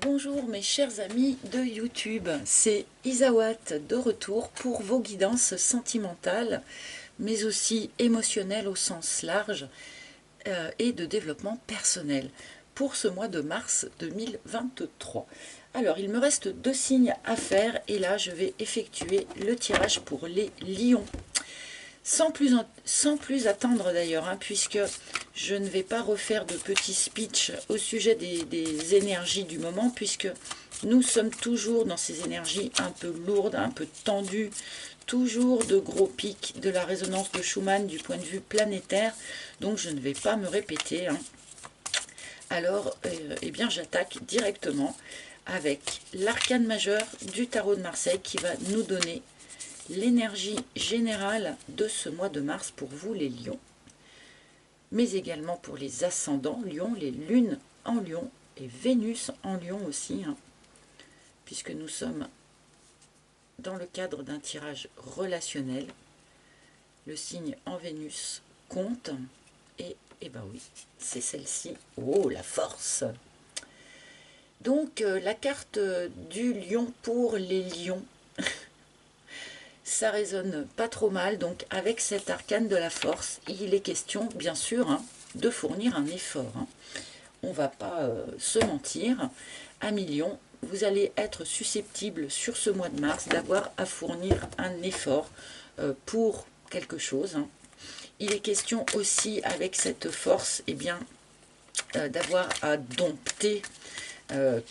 Bonjour mes chers amis de YouTube, c'est Isawat de retour pour vos guidances sentimentales, mais aussi émotionnelles au sens large et de développement personnel pour ce mois de mars 2023. Alors il me reste 2 signes à faire et là je vais effectuer le tirage pour les lions. Sans plus attendre d'ailleurs, puisque je ne vais pas refaire de petits speech au sujet des énergies du moment, puisque nous sommes toujours dans ces énergies un peu lourdes, un peu tendues, toujours de gros pics de la résonance de Schumann du point de vue planétaire, donc je ne vais pas me répéter. Alors, eh bien, j'attaque directement avec l'arcane majeur du tarot de Marseille qui va nous donner l'énergie générale de ce mois de mars pour vous les lions, mais également pour les ascendants lions, les lunes en lion et Vénus en lion aussi, puisque nous sommes dans le cadre d'un tirage relationnel. Le signe en Vénus compte et ben oui, c'est celle-ci. Oh, la force! Donc la carte du lion pour les lions, ça résonne pas trop mal. Donc avec cet arcane de la force, il est question bien sûr de fournir un effort. On va pas se mentir, amis lions, vous allez être susceptible sur ce mois de mars d'avoir à fournir un effort pour quelque chose. Il est question aussi avec cette force d'avoir à dompter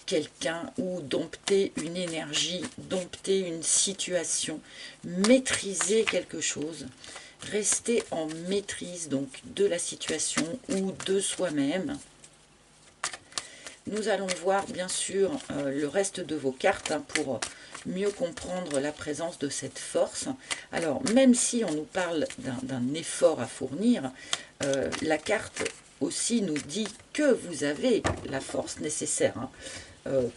quelqu'un ou dompter une énergie, dompter une situation, maîtriser quelque chose, rester en maîtrise donc de la situation ou de soi-même. Nous allons voir bien sûr le reste de vos cartes pour mieux comprendre la présence de cette force. Alors même si on nous parle d'un effort à fournir, la carte aussi nous dit que vous avez la force nécessaire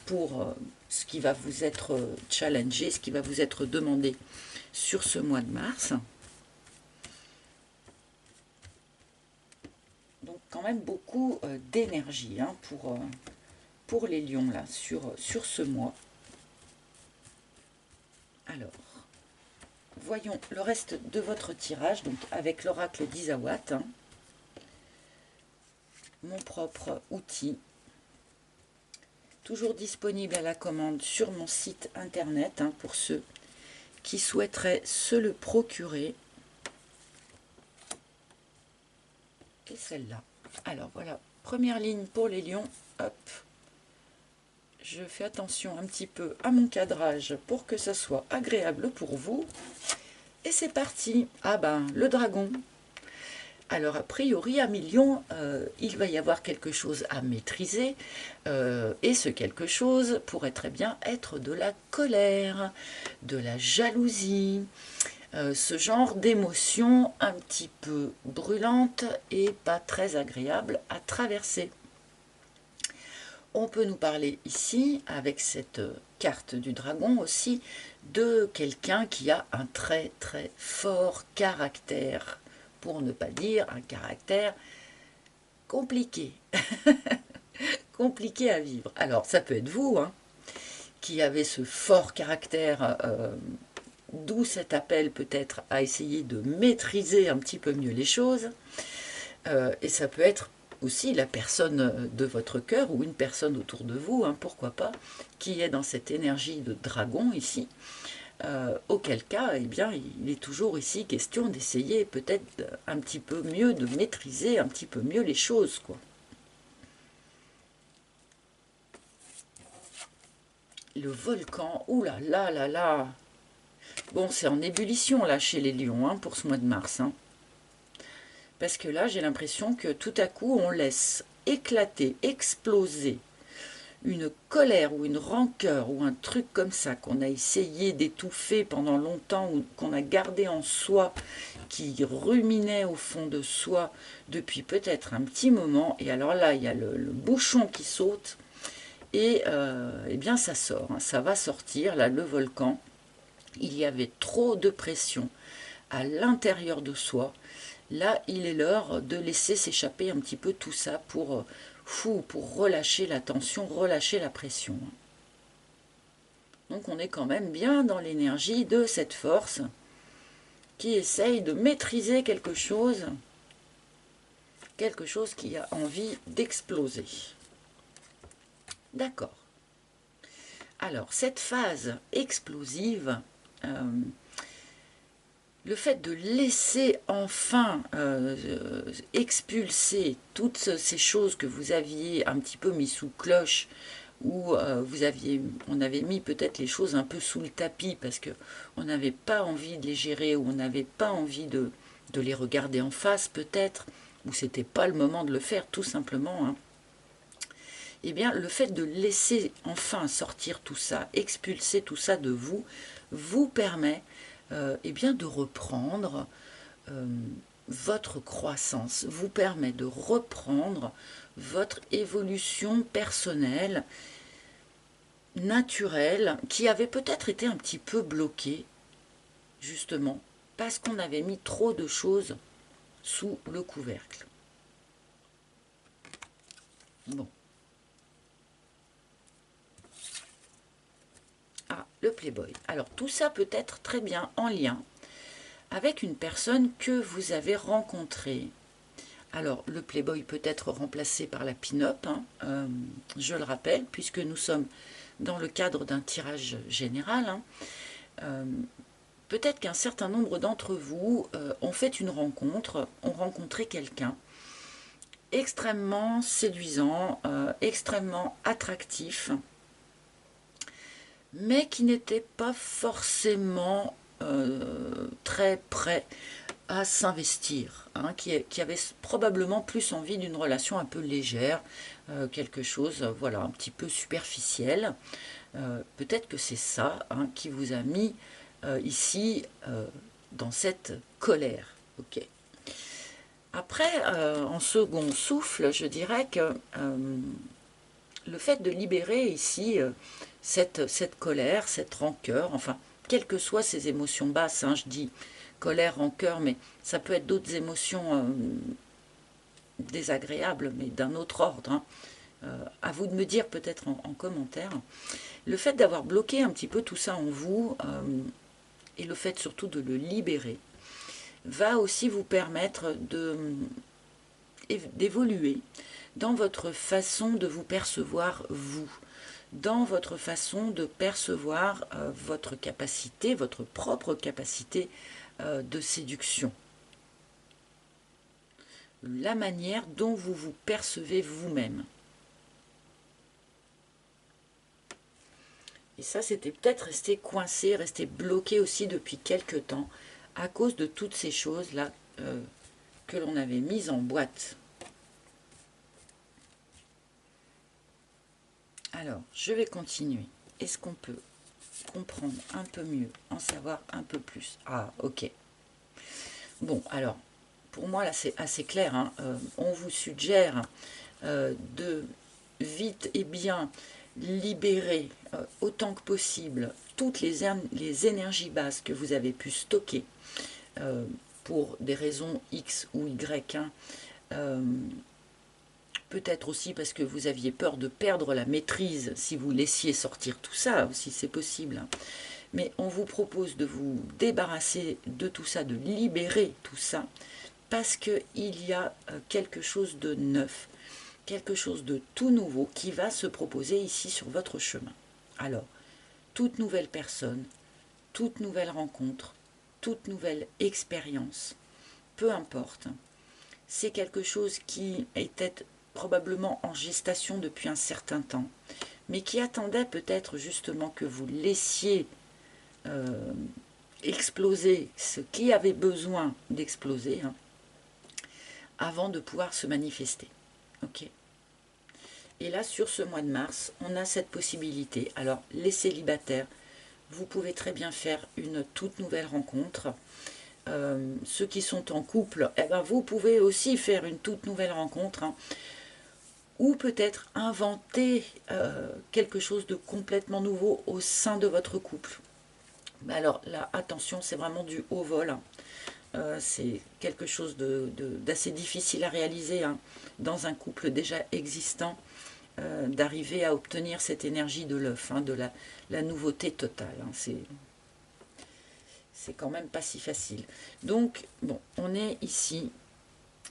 pour ce qui va vous être challengé, ce qui va vous être demandé sur ce mois de mars. Donc quand même beaucoup d'énergie pour les lions là sur ce mois. Alors, voyons le reste de votre tirage, donc avec l'oracle d'Isawat, mon propre outil, toujours disponible à la commande sur mon site internet pour ceux qui souhaiteraient se le procurer. Et celle-là. Alors voilà, première ligne pour les lions, hop. Je fais attention un petit peu à mon cadrage pour que ça soit agréable pour vous. Et c'est parti. Ah ben, le dragon. Alors a priori, à millions, il va y avoir quelque chose à maîtriser. Et ce quelque chose pourrait très bien être de la colère, de la jalousie, ce genre d'émotions un petit peu brûlantes et pas très agréables à traverser. On peut nous parler ici, avec cette carte du dragon aussi, de quelqu'un qui a un très très fort caractère, pour ne pas dire un caractère compliqué, compliqué à vivre. Alors ça peut être vous, qui avez ce fort caractère, d'où cet appel peut-être à essayer de maîtriser un petit peu mieux les choses, et ça peut être aussi la personne de votre cœur ou une personne autour de vous, pourquoi pas, qui est dans cette énergie de dragon ici, auquel cas, eh bien, il est toujours ici question d'essayer peut-être un petit peu mieux, de maîtriser un petit peu mieux les choses, quoi. Le volcan, oula là là là. Bon, c'est en ébullition là chez les lions pour ce mois de mars, parce que là j'ai l'impression que tout à coup on laisse éclater, exploser une colère ou une rancœur ou un truc comme ça qu'on a essayé d'étouffer pendant longtemps ou qu'on a gardé en soi, qui ruminait au fond de soi depuis peut-être un petit moment. Et alors là il y a le bouchon qui saute et eh bien ça sort, ça va sortir là, le volcan. Il y avait trop de pression à l'intérieur de soi. Là, il est l'heure de laisser s'échapper un petit peu tout ça pour fou, pour relâcher la tension, relâcher la pression. Donc on est quand même bien dans l'énergie de cette force qui essaye de maîtriser quelque chose qui a envie d'exploser. D'accord. Alors, cette phase explosive, le fait de laisser enfin expulser toutes ces choses que vous aviez un petit peu mis sous cloche, ou on avait mis peut-être les choses un peu sous le tapis parce qu'on n'avait pas envie de les gérer, ou on n'avait pas envie de les regarder en face peut-être, ou c'était pas le moment de le faire tout simplement, hein. Eh bien, le fait de laisser enfin sortir tout ça, expulser tout ça de vous, vous permet eh bien, de reprendre votre croissance, vous permet de reprendre votre évolution personnelle, naturelle, qui avait peut-être été un petit peu bloquée, justement, parce qu'on avait mis trop de choses sous le couvercle. Bon. Ah, le Playboy. Alors, tout ça peut être très bien en lien avec une personne que vous avez rencontrée. Alors, le Playboy peut être remplacé par la pin-up, hein, je le rappelle, puisque nous sommes dans le cadre d'un tirage général. Hein. Peut-être qu'un certain nombre d'entre vous ont fait une rencontre, ont rencontré quelqu'un extrêmement séduisant, extrêmement attractif, mais qui n'était pas forcément très prêt à s'investir, hein, qui avait probablement plus envie d'une relation un peu légère, quelque chose, voilà, un petit peu superficiel. Peut-être que c'est ça, hein, qui vous a mis ici dans cette colère. Ok. Après, en second souffle, je dirais que le fait de libérer ici cette colère, cette rancœur, enfin, quelles que soient ces émotions basses, hein, je dis colère, rancœur, mais ça peut être d'autres émotions désagréables, mais d'un autre ordre, hein. À vous de me dire peut-être en commentaire. Le fait d'avoir bloqué un petit peu tout ça en vous, et le fait surtout de le libérer, va aussi vous permettre d'évoluer dans votre façon de vous percevoir vous, dans votre façon de percevoir votre capacité, votre propre capacité de séduction. La manière dont vous vous percevez vous-même. Et ça, c'était peut-être resté coincé, resté bloqué aussi depuis quelque temps, à cause de toutes ces choses-là que l'on avait mises en boîte. Alors, je vais continuer. Est-ce qu'on peut comprendre un peu mieux, en savoir un peu plus? Ah, ok. Bon, alors, pour moi, là, c'est assez clair, hein. On vous suggère de vite et bien libérer autant que possible toutes les énergies basses que vous avez pu stocker pour des raisons X ou Y, hein. Peut-être aussi parce que vous aviez peur de perdre la maîtrise si vous laissiez sortir tout ça, aussi c'est possible. Mais on vous propose de vous débarrasser de tout ça, de libérer tout ça, parce qu'il y a quelque chose de neuf, quelque chose de tout nouveau qui va se proposer ici sur votre chemin. Alors, toute nouvelle personne, toute nouvelle rencontre, toute nouvelle expérience, peu importe, c'est quelque chose qui était probablement en gestation depuis un certain temps, mais qui attendait peut-être justement que vous laissiez exploser ce qui avait besoin d'exploser, hein, avant de pouvoir se manifester. Ok. Et là, sur ce mois de mars, on a cette possibilité. Alors, les célibataires, vous pouvez très bien faire une toute nouvelle rencontre. Ceux qui sont en couple, eh ben, vous pouvez aussi faire une toute nouvelle rencontre, hein. Ou peut-être inventer quelque chose de complètement nouveau au sein de votre couple. Mais alors là, attention, c'est vraiment du haut vol, hein. c'est quelque chose d'assez difficile à réaliser hein, dans un couple déjà existant, d'arriver à obtenir cette énergie de l'œuf, hein, de la nouveauté totale. Hein, c'est quand même pas si facile. Donc, bon, on est ici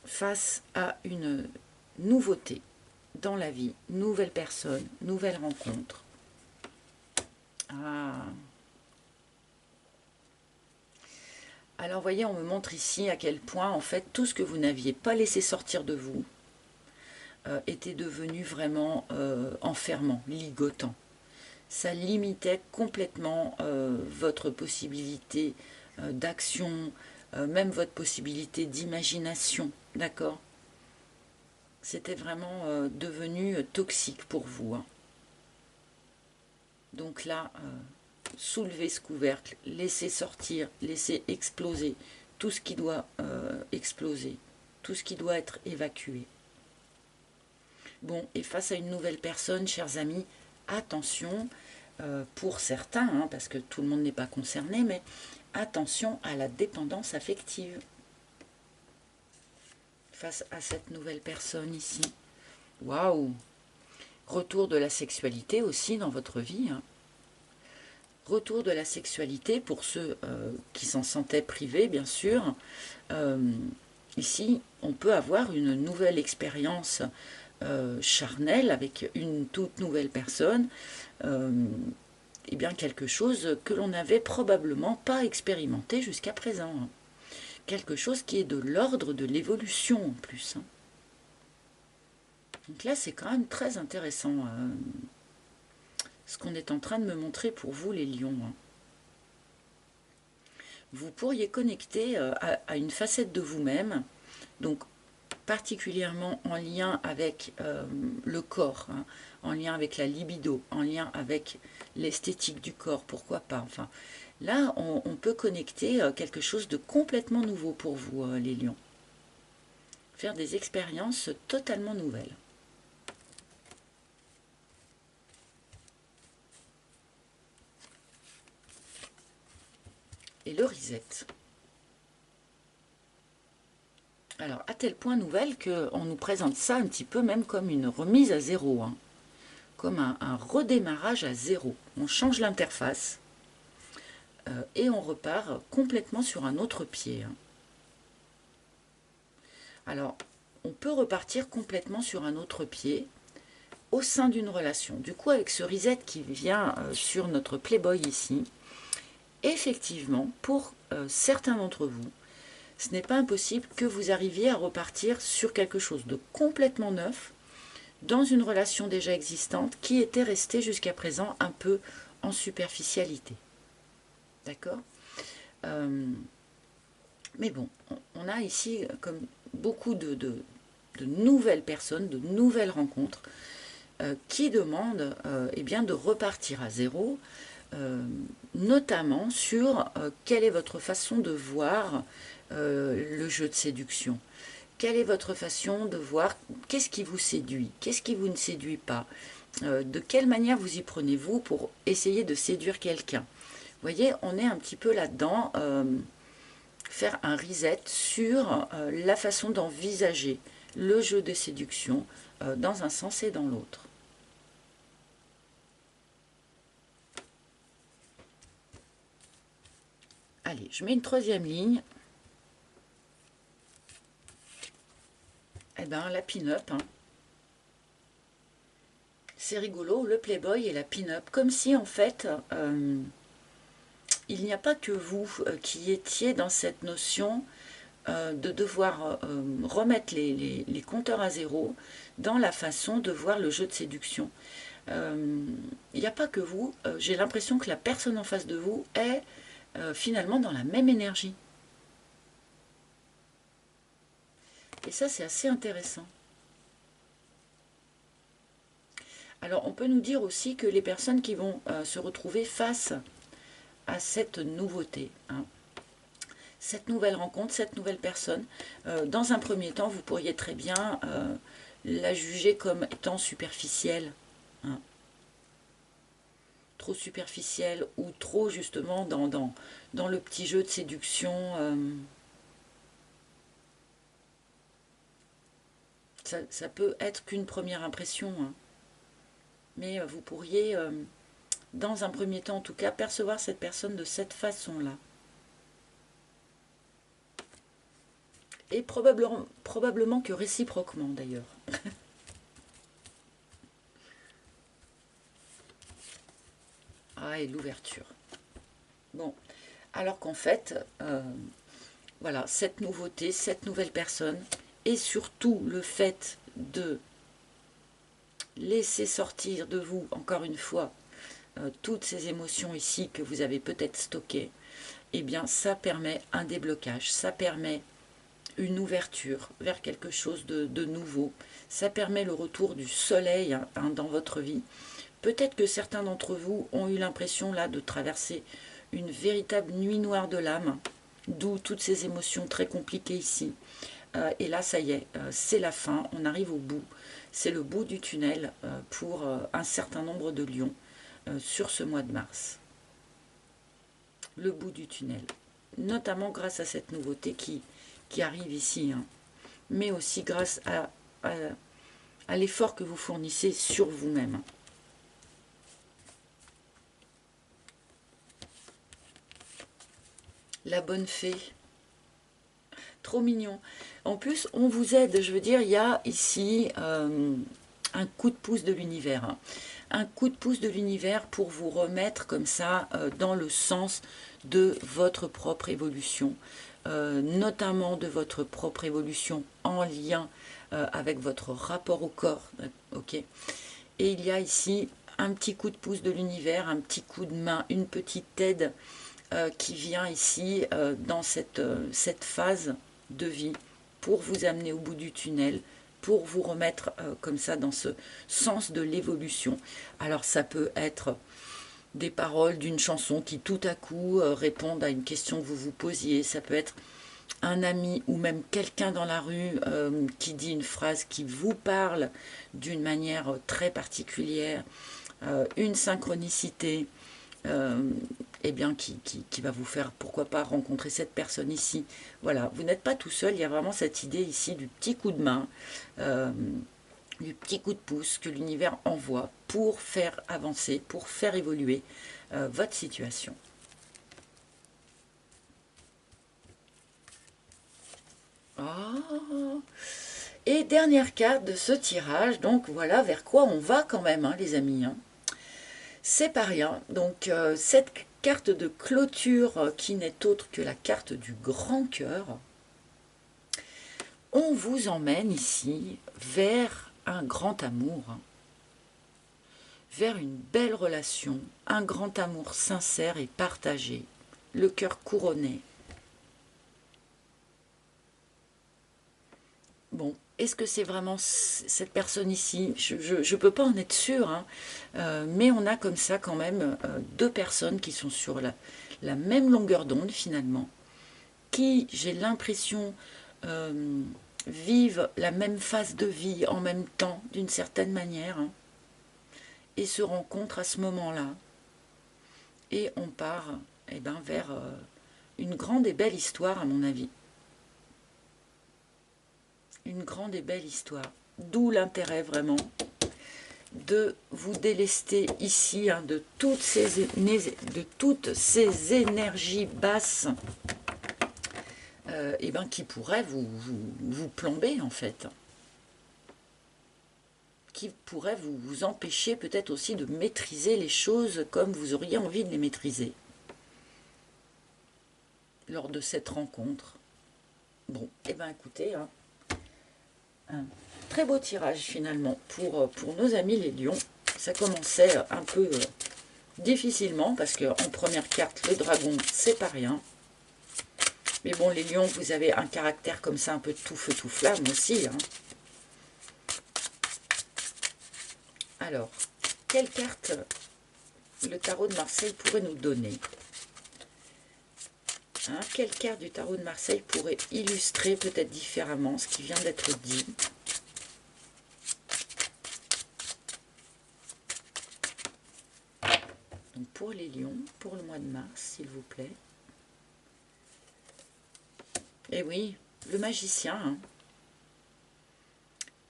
face à une nouveauté dans la vie, nouvelle personne, nouvelle rencontre. Ah. Alors, voyez, on me montre ici à quel point, en fait, tout ce que vous n'aviez pas laissé sortir de vous était devenu vraiment enfermant, ligotant. Ça limitait complètement votre possibilité d'action, même votre possibilité d'imagination, d'accord? C'était vraiment devenu toxique pour vous. Hein. Donc là, soulevez ce couvercle, laissez sortir, laissez exploser tout ce qui doit exploser, tout ce qui doit être évacué. Bon, et face à une nouvelle personne, chers amis, attention, pour certains, hein, parce que tout le monde n'est pas concerné, mais attention à la dépendance affective face à cette nouvelle personne ici. Waouh! Retour de la sexualité aussi dans votre vie. Hein. Retour de la sexualité pour ceux qui s'en sentaient privés, bien sûr. Ici, on peut avoir une nouvelle expérience charnelle avec une toute nouvelle personne. Et bien quelque chose que l'on n'avait probablement pas expérimenté jusqu'à présent. Hein. Quelque chose qui est de l'ordre de l'évolution en plus. Hein. Donc là, c'est quand même très intéressant ce qu'on est en train de me montrer pour vous, les lions. Hein. Vous pourriez connecter à une facette de vous-même, donc particulièrement en lien avec le corps, hein, en lien avec la libido, en lien avec l'esthétique du corps, pourquoi pas. Enfin, là, on peut connecter quelque chose de complètement nouveau pour vous, les lions. Faire des expériences totalement nouvelles. Et le reset. Alors, à tel point nouvelle qu'on nous présente ça un petit peu même comme une remise à zéro, hein, comme un redémarrage à zéro. On change l'interface et on repart complètement sur un autre pied. Hein. Alors, on peut repartir complètement sur un autre pied au sein d'une relation. Du coup, avec ce reset qui vient sur notre Playboy ici, effectivement, pour certains d'entre vous, ce n'est pas impossible que vous arriviez à repartir sur quelque chose de complètement neuf, dans une relation déjà existante qui était restée jusqu'à présent un peu en superficialité. D'accord ? Mais bon, on a ici comme beaucoup de nouvelles personnes, de nouvelles rencontres qui demandent eh bien, de repartir à zéro, notamment sur quelle est votre façon de voir le jeu de séduction. Quelle est votre façon de voir qu'est-ce qui vous séduit, qu'est-ce qui vous ne séduit pas, de quelle manière vous y prenez-vous pour essayer de séduire quelqu'un. Vous voyez, on est un petit peu là-dedans, faire un reset sur la façon d'envisager le jeu de séduction dans un sens et dans l'autre. Allez, je mets une troisième ligne. Eh bien, la pin-up. Hein. C'est rigolo, le Playboy et la pin-up. Comme si, en fait, il n'y a pas que vous qui étiez dans cette notion de devoir remettre les compteurs à zéro dans la façon de voir le jeu de séduction. Il n'y a pas que vous. J'ai l'impression que la personne en face de vous est finalement dans la même énergie. Et ça, c'est assez intéressant. Alors, on peut nous dire aussi que les personnes qui vont se retrouver face à cette nouveauté, hein, cette nouvelle rencontre, cette nouvelle personne, dans un premier temps, vous pourriez très bien la juger comme étant superficielle. Hein. Trop superficielle ou trop justement dans le petit jeu de séduction. Ça peut être qu'une première impression, hein. Mais vous pourriez, dans un premier temps en tout cas, percevoir cette personne de cette façon-là. Et probablement que réciproquement d'ailleurs. Ah, et l'ouverture. Bon, alors qu'en fait, voilà, cette nouveauté, cette nouvelle personne, et surtout le fait de laisser sortir de vous, encore une fois, toutes ces émotions ici que vous avez peut-être stockées, eh bien ça permet un déblocage, ça permet une ouverture vers quelque chose de nouveau, ça permet le retour du soleil hein, dans votre vie. Peut-être que certains d'entre vous ont eu l'impression là de traverser une véritable nuit noire de l'âme, d'où toutes ces émotions très compliquées ici. Et là, ça y est, c'est la fin, on arrive au bout. C'est le bout du tunnel pour un certain nombre de lions sur ce mois de mars. Le bout du tunnel. Notamment grâce à cette nouveauté qui arrive ici, hein, mais aussi grâce à l'effort que vous fournissez sur vous-même. La bonne fée. Trop mignon. En plus, on vous aide, je veux dire, il y a ici un coup de pouce de l'univers. Hein. Un coup de pouce de l'univers pour vous remettre comme ça dans le sens de votre propre évolution. Notamment de votre propre évolution en lien avec votre rapport au corps. Ok. Et il y a ici un petit coup de pouce de l'univers, un petit coup de main, une petite aide qui vient ici dans cette phase de vie pour vous amener au bout du tunnel, pour vous remettre comme ça dans ce sens de l'évolution. Alors ça peut être des paroles d'une chanson qui tout à coup répondent à une question que vous vous posiez, ça peut être un ami ou même quelqu'un dans la rue qui dit une phrase qui vous parle d'une manière très particulière, une synchronicité, eh bien, qui va vous faire, pourquoi pas, rencontrer cette personne ici. Voilà, vous n'êtes pas tout seul, il y a vraiment cette idée ici du petit coup de main, du petit coup de pouce que l'univers envoie pour faire avancer, pour faire évoluer votre situation. Oh. Et dernière carte de ce tirage, donc voilà vers quoi on va quand même, hein, les amis. Hein. C'est pas rien. Donc cette carte de clôture qui n'est autre que la carte du grand cœur, on vous emmène ici vers un grand amour, hein, vers une belle relation, un grand amour sincère et partagé, le cœur couronné. Bon, est-ce que c'est vraiment cette personne ici? Je ne peux pas en être sûre, hein, mais on a comme ça quand même deux personnes qui sont sur la même longueur d'onde finalement, qui, j'ai l'impression, vivent la même phase de vie en même temps, d'une certaine manière, hein, et se rencontrent à ce moment-là. Et on part eh ben, vers une grande et belle histoire, à mon avis. Une grande et belle histoire. D'où l'intérêt vraiment de vous délester ici hein, de toutes ces énergies basses et ben, qui pourraient vous plomber en fait. Qui pourraient vous empêcher peut-être aussi de maîtriser les choses comme vous auriez envie de les maîtriser lors de cette rencontre. Bon, et ben écoutez, hein, un très beau tirage finalement pour nos amis les lions. Ça commençait un peu difficilement parce que en première carte, le dragon, c'est pas rien. Mais bon, les lions, vous avez un caractère comme ça, un peu tout feu, tout flamme aussi. Hein. Alors, quelle carte le tarot de Marseille pourrait nous donner hein, quelle carte du tarot de Marseille pourrait illustrer peut-être différemment ce qui vient d'être dit? Donc pour les lions, pour le mois de mars, s'il vous plaît. Eh oui, le magicien. Hein.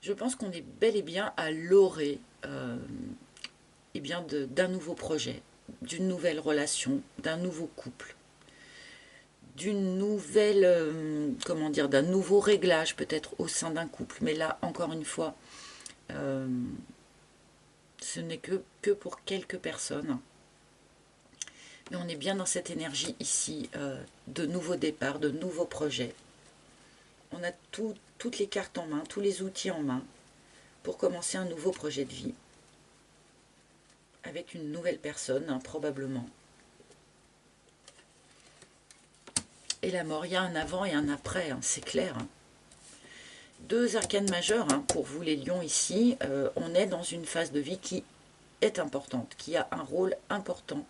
je pense qu'on est bel et bien à l'orée eh bien d'un nouveau projet, d'une nouvelle relation, d'un nouveau couple, d'une nouvelle, comment dire, d'un nouveau réglage peut-être au sein d'un couple. Mais là, encore une fois, euh, ce n'est que pour quelques personnes. Mais on est bien dans cette énergie ici de nouveaux départs, de nouveaux projets. On a toutes les cartes en main, tous les outils en main pour commencer un nouveau projet de vie. Avec une nouvelle personne, hein, probablement. Et la mort, il y a un avant et un après, hein, c'est clair. Hein. Deux arcanes majeures, hein, pour vous les lions ici, on est dans une phase de vie qui est importante, qui a un rôle important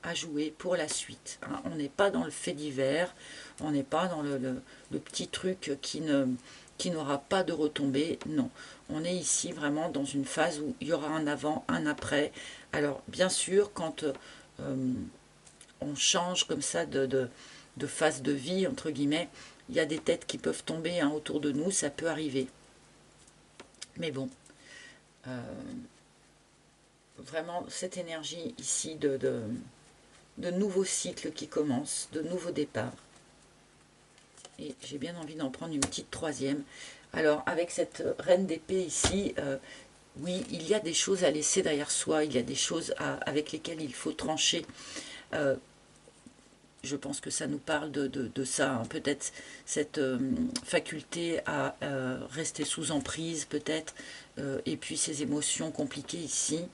à jouer pour la suite. Hein. On n'est pas dans le fait divers, on n'est pas dans le petit truc qui n'aura pas de retombée, non. On est ici vraiment dans une phase où il y aura un avant, un après. Alors bien sûr, quand on change comme ça de phase de vie, entre guillemets, il y a des têtes qui peuvent tomber hein, autour de nous, ça peut arriver. Mais bon, vraiment cette énergie ici de nouveaux cycles qui commencent, de nouveaux départs. Et j'ai bien envie d'en prendre une petite troisième. Alors, avec cette reine d'épée ici, oui, il y a des choses à laisser derrière soi, il y a des choses avec lesquelles il faut trancher. Je pense que ça nous parle de ça, hein. Peut-être cette faculté à rester sous emprise, peut-être, et puis ces émotions compliquées ici.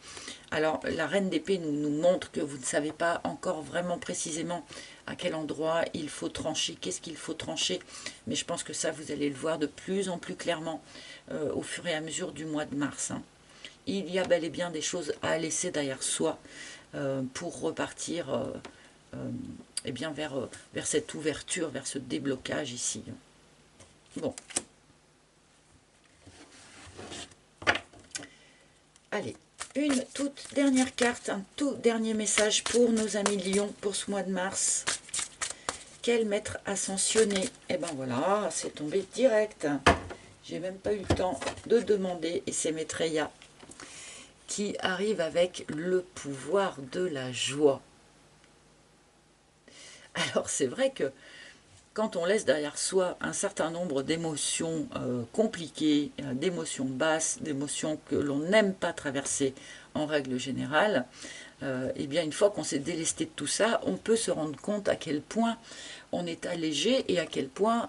Alors, la reine d'épée nous montre que vous ne savez pas encore vraiment précisément à quel endroit il faut trancher, qu'est-ce qu'il faut trancher, mais je pense que ça, vous allez le voir de plus en plus clairement au fur et à mesure du mois de mars. Hein. Il y a bel et bien des choses à laisser derrière soi pour repartir eh bien vers cette ouverture, vers ce déblocage ici. Bon. Allez, une toute dernière carte, un tout dernier message pour nos amis Lions pour ce mois de mars. Quel maître ascensionné? Eh ben voilà, c'est tombé direct. J'ai même pas eu le temps de demander et c'est Maitreya qui arrive avec le pouvoir de la joie. Alors c'est vrai que quand on laisse derrière soi un certain nombre d'émotions compliquées, d'émotions basses, d'émotions que l'on n'aime pas traverser en règle générale, eh bien une fois qu'on s'est délesté de tout ça, on peut se rendre compte à quel point on est allégé et à quel point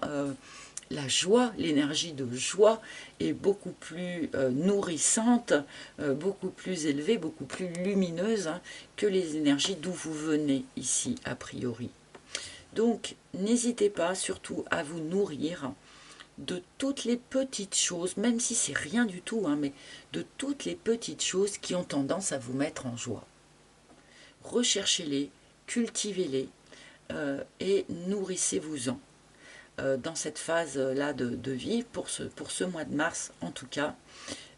la joie, l'énergie de joie est beaucoup plus nourrissante, beaucoup plus élevée, beaucoup plus lumineuse hein, que les énergies d'où vous venez ici a priori. Donc, n'hésitez pas surtout à vous nourrir de toutes les petites choses, même si c'est rien du tout, hein, mais de toutes les petites choses qui ont tendance à vous mettre en joie. Recherchez-les, cultivez-les et nourrissez-vous-en dans cette phase-là de vie, pour ce mois de mars en tout cas.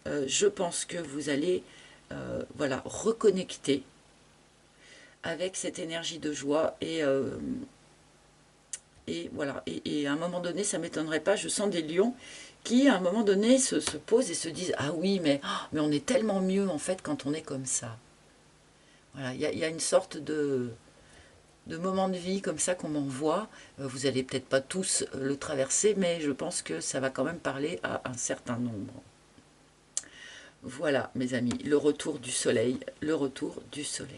Je pense que vous allez voilà, reconnecter avec cette énergie de joie et voilà, et à un moment donné, ça ne m'étonnerait pas, je sens des lions qui, à un moment donné, se posent et se disent « Ah oui, mais on est tellement mieux, en fait, quand on est comme ça. » Voilà, il y a une sorte de moment de vie comme ça qu'on m'envoie. Vous n'allez peut-être pas tous le traverser, mais je pense que ça va quand même parler à un certain nombre. Voilà, mes amis, le retour du soleil, le retour du soleil.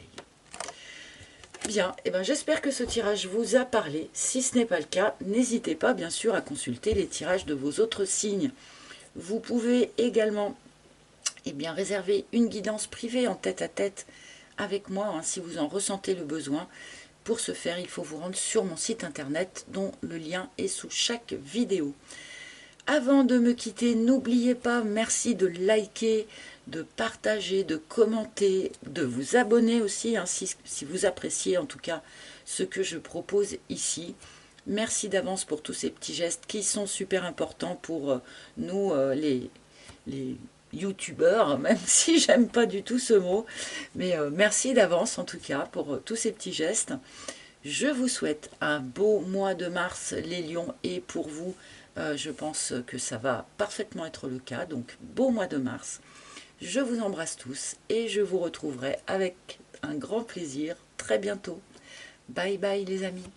Bien, et ben j'espère que ce tirage vous a parlé. Si ce n'est pas le cas, n'hésitez pas bien sûr à consulter les tirages de vos autres signes. Vous pouvez également réserver une guidance privée en tête-à-tête avec moi hein, si vous en ressentez le besoin. Pour ce faire, il faut vous rendre sur mon site internet dont le lien est sous chaque vidéo. Avant de me quitter, n'oubliez pas, merci de liker, de partager, de commenter, de vous abonner aussi, hein, si vous appréciez en tout cas ce que je propose ici. Merci d'avance pour tous ces petits gestes qui sont super importants pour nous, les youtubeurs, même si j'aime pas du tout ce mot. Mais merci d'avance en tout cas pour tous ces petits gestes. Je vous souhaite un beau mois de mars, les lions, et pour vous, Je pense que ça va parfaitement être le cas, donc beau mois de mars. Je vous embrasse tous et je vous retrouverai avec un grand plaisir très bientôt. Bye bye les amis.